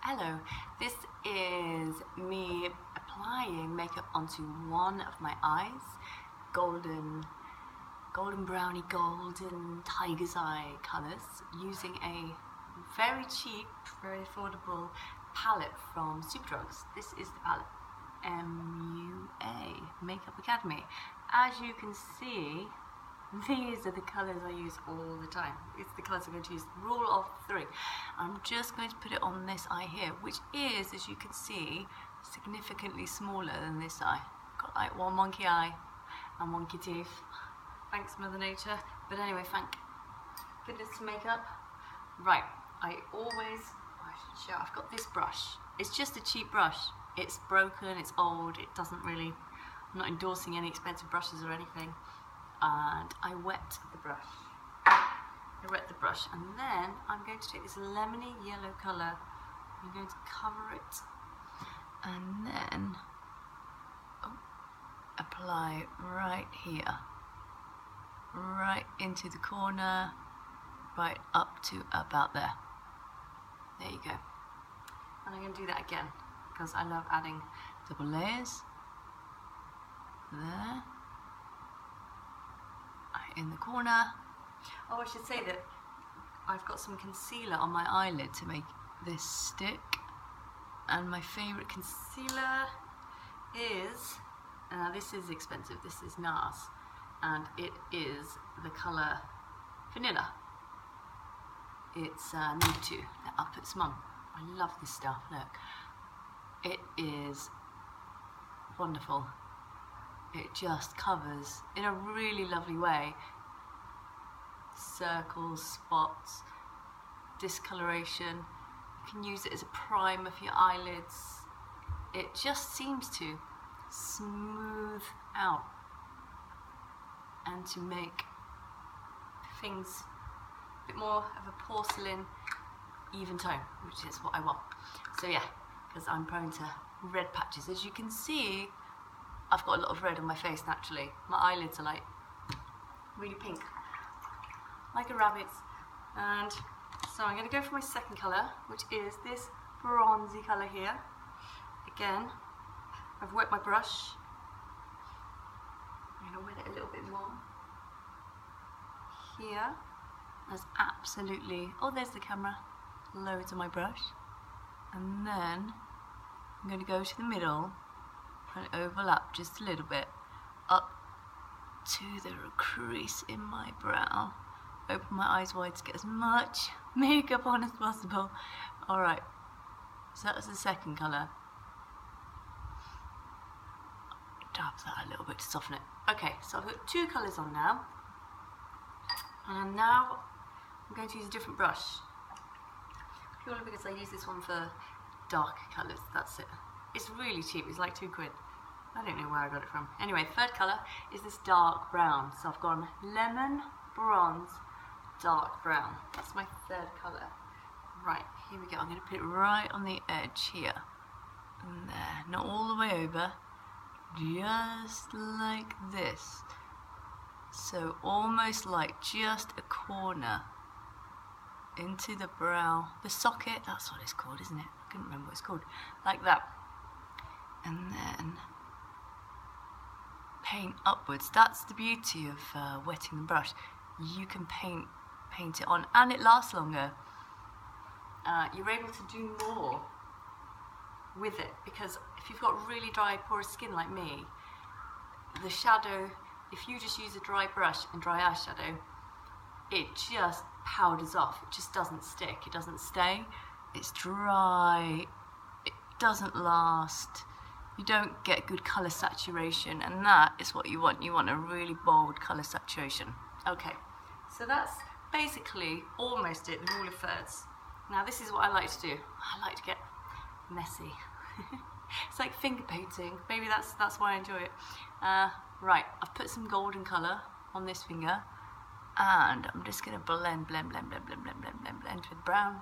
Hello, this is me applying makeup onto one of my eyes, golden brownie, golden tiger's eye colours, using a very cheap, very affordable palette from Superdrug. This is the palette, MUA Makeup Academy. As you can see, these are the colours I use all the time. It's the colours I'm going to use. Rule of 3. I'm just going to put it on this eye here, which is, as you can see, significantly smaller than this eye. Got like one monkey eye and monkey teeth. Thanks, Mother Nature. But anyway, thank goodness to makeup. Right, I should show. I've got this brush. It's just a cheap brush. It's broken, it's old, it doesn't really, I'm not endorsing any expensive brushes or anything. And I wet the brush. And then I'm going to take this lemony yellow colour. I'm going to cover it and then apply right here, right into the corner, right up to about there. There you go. And I'm going to do that again because I love adding double layers. There. In the corner. Oh, I should say that I've got some concealer on my eyelid to make this stick, and my favourite concealer is, this is expensive, this is NARS, and it is the colour Vanilla. It's Nude 2, the Up It's Mum. I love this stuff, look. It is wonderful. It just covers in a really lovely way circles, spots, discoloration. You can use it as a primer for your eyelids. It just seems to smooth out and to make things a bit more of a porcelain even tone, which is what I want. So yeah, because I'm prone to red patches. As you can see, I've got a lot of red on my face naturally. My eyelids are like really pink, like a rabbit's. And so I'm going to go for my second colour, which is this bronzy colour here. Again, I've wet my brush. I'm going to wet it a little bit more. Here, there's absolutely, there's the camera, loads on my brush. And then I'm going to go to the middle and overlap just a little bit up to the crease in my brow. Open my eyes wide to get as much makeup on as possible. Alright, so that's the second colour. Dab that a little bit to soften it. Okay, so I've got two colours on now. And now I'm going to use a different brush. Purely because I use this one for dark colours, that's it. It's really cheap, it's like £2. I don't know where I got it from. Anyway, third colour is this dark brown. So I've gone lemon, bronze, dark brown. That's my third colour. Right, here we go. I'm going to put it right on the edge here. And there. Not all the way over. Just like this. So almost like just a corner into the brow. The socket, that's what it's called, isn't it? I couldn't remember what it's called. Like that. And then paint upwards. That's the beauty of wetting the brush. You can paint it on, and it lasts longer. You're able to do more with it, because if you've got really dry, porous skin like me, the shadow, if you just use a dry brush and dry eyeshadow, it just powders off. It just doesn't stick. It doesn't stay. It's dry. It doesn't last. You don't get good colour saturation, and that is what you want. You want a really bold colour saturation. Okay, so that's basically almost it, the rule of thirds. Now this is what I like to do. I like to get messy. It's like finger painting. Maybe that's why I enjoy it. Right, I've put some golden colour on this finger, and I'm just going to blend with brown.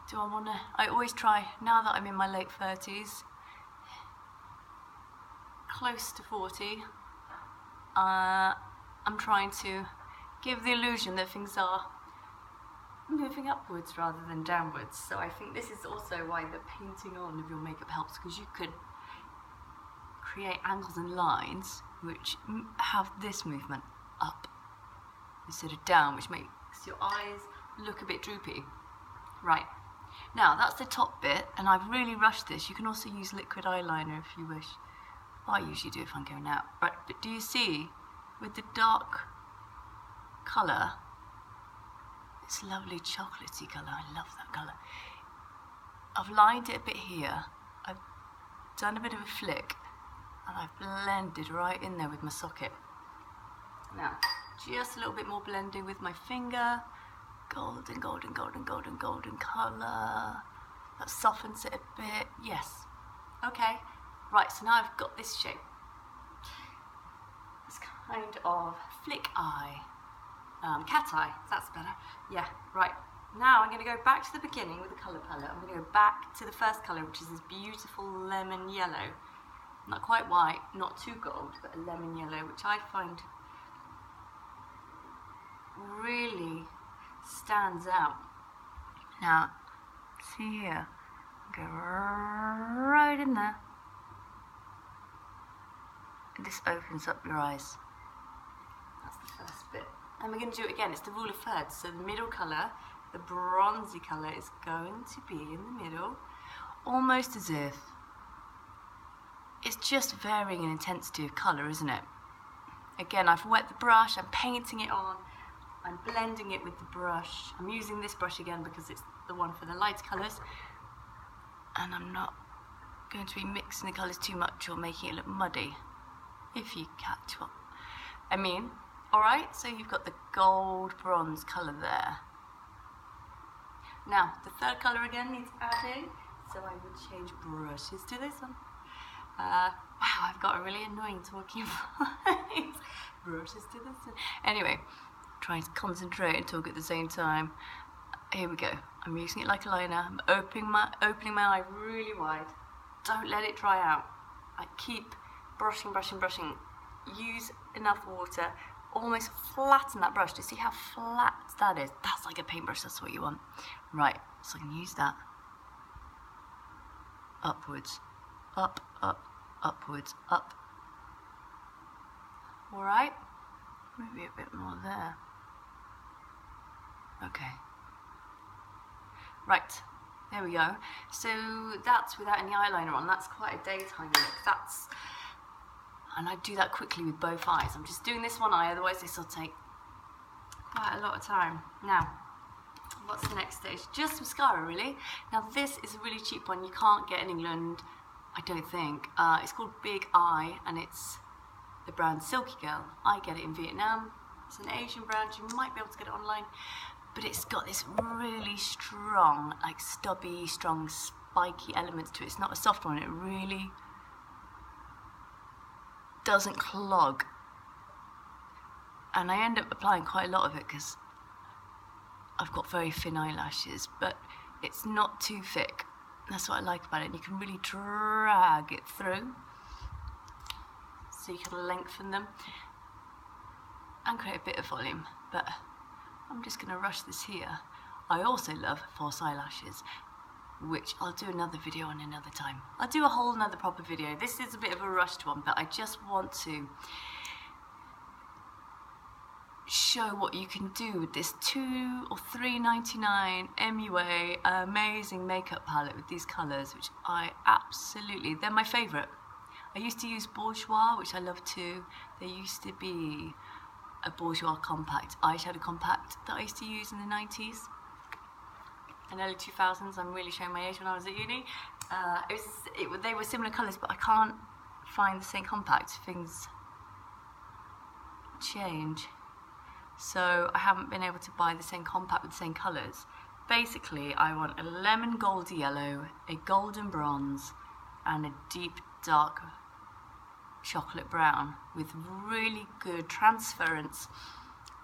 Do I want to? I always try, now that I'm in my late 30s, close to 40, I'm trying to give the illusion that things are moving upwards rather than downwards. So I think this is also why the painting on of your makeup helps, because you could create angles and lines which have this movement up instead of down, which makes your eyes look a bit droopy. Right, now that's the top bit, and I've really rushed this. You can also use liquid eyeliner if you wish. I usually do if I'm going out. Right, but do you see with the dark colour, this lovely chocolatey colour, I love that colour. I've lined it a bit here, I've done a bit of a flick, and I've blended right in there with my socket. Now, just a little bit more blending with my finger. Golden, golden, golden, golden, golden colour. That softens it a bit. Yes. Okay. Right, so now I've got this shape. It's kind of flick eye. Cat eye. That's better. Yeah, right. Now I'm going to go back to the beginning with the colour palette. I'm going to go back to the first colour, which is this beautiful lemon yellow. Not quite white, not too gold, but a lemon yellow, which I find really stands out. Now, see here, go right in there, and this opens up your eyes. That's the first bit. And we're going to do it again. It's the rule of thirds. So the middle colour, the bronzy colour, is going to be in the middle, almost as if it's just varying in intensity of colour, isn't it? Again, I've wet the brush, I'm painting it on, I'm blending it with the brush. I'm using this brush again because it's the one for the light colours, and I'm not going to be mixing the colours too much or making it look muddy, if you catch what I mean. Alright, so you've got the gold bronze colour there. Now, the third colour again needs adding, so I would change brushes to this one. Wow, I've got a really annoying talking voice. Brushes to this one. Anyway, trying to concentrate and talk at the same time. Here we go. I'm using it like a liner. I'm opening my eye really wide. Don't let it dry out. I keep brushing, brushing, brushing. Use enough water. Almost flatten that brush. Do you see how flat that is? That's like a paintbrush. That's what you want. Right, so I can use that. Upwards. Up, up, upwards, up. Alright, maybe a bit more there. Okay. Right, there we go. So that's without any eyeliner on. That's quite a daytime look. And I do that quickly with both eyes. I'm just doing this one eye, otherwise this will take quite a lot of time. Now, what's the next stage? Just mascara, really. Now this is a really cheap one you can't get in England, I don't think. It's called Big Eye, and it's the brand Silky Girl. I get it in Vietnam. It's an Asian brand. You might be able to get it online. But it's got this really strong, like stubby, strong, spiky elements to it. It's not a soft one. It really doesn't clog. And I end up applying quite a lot of it because I've got very thin eyelashes, but it's not too thick. That's what I like about it. You can really drag it through, so you can lengthen them and create a bit of volume. But I'm just going to rush this here. I also love false eyelashes, which I'll do another video on another time. I'll do a whole another proper video. This is a bit of a rushed one, but I just want to show what you can do with this $2 or $3.99 MUA amazing makeup palette with these colours, which they're my favourite. I used to use Bourjois, which I love too. There used to be a Bourjois compact, eyeshadow compact, that I used to use in the 90s and early 2000s. I'm really showing my age when I was at uni. They were similar colours, but I can't find the same compact. Things change. So I haven't been able to buy the same compact with the same colours. Basically, I want a lemon gold yellow, a golden bronze, and a deep dark chocolate brown with really good transference,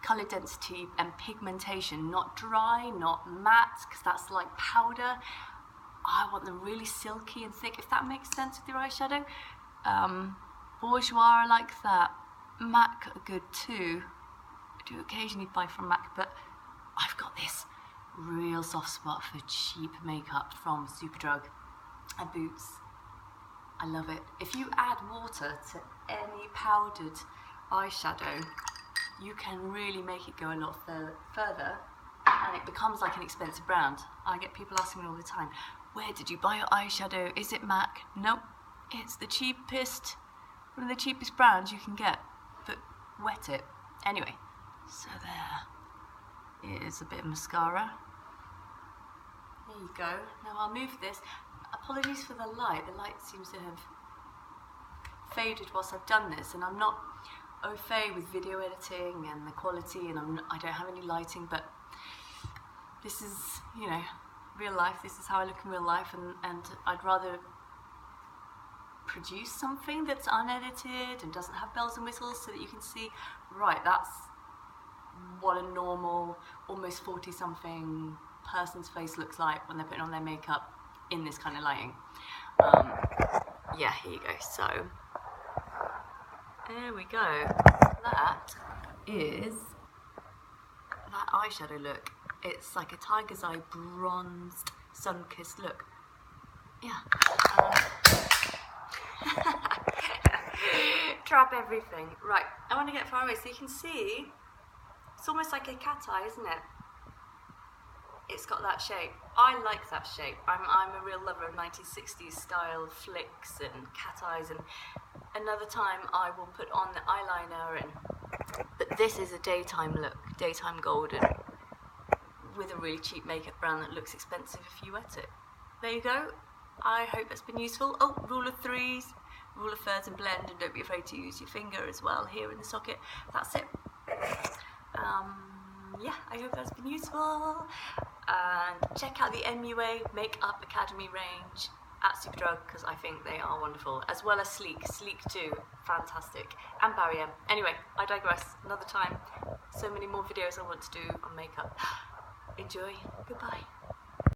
colour density and pigmentation. Not dry, not matte, because that's like powder. I want them really silky and thick, if that makes sense with your eyeshadow. Bourjois, I like that. MAC are good too. I do occasionally buy from MAC, but I've got this real soft spot for cheap makeup from Superdrug and Boots. I love it. If you add water to any powdered eyeshadow, you can really make it go a lot further, and it becomes like an expensive brand. I get people asking me all the time, where did you buy your eyeshadow? Is it MAC? Nope, it's the cheapest, one of the cheapest brands you can get, but wet it. Anyway, so there is a bit of mascara. There you go. Now I'll move this. Apologies for the light seems to have faded whilst I've done this, and I'm not au fait with video editing and the quality, and I don't have any lighting, but this is, you know, real life. This is how I look in real life, and I'd rather produce something that's unedited and doesn't have bells and whistles, so that you can see, right, that's what a normal, almost 40-something person's face looks like when they're putting on their makeup in this kind of lighting. Yeah, here you go. So there we go. That is that eyeshadow look. It's like a tiger's eye bronzed, sun-kissed look. Yeah. Trap everything. Right, I want to get far away so you can see. It's almost like a cat eye, isn't it? It's got that shape. I like that shape. I'm a real lover of 1960s style flicks and cat eyes, and another time I will put on the eyeliner, but this is a daytime look, daytime golden, with a really cheap makeup brand that looks expensive if you wet it. There you go. I hope that's been useful. Oh, rule of threes, rule of thirds, and blend, and don't be afraid to use your finger as well here in the socket. That's it. Yeah, I hope that's been useful. And check out the MUA Makeup Academy range at Superdrug, because I think they are wonderful, as well as Sleek too, fantastic, and Barry M. Anyway, I digress. Another time. So many more videos I want to do on makeup. Enjoy. Goodbye.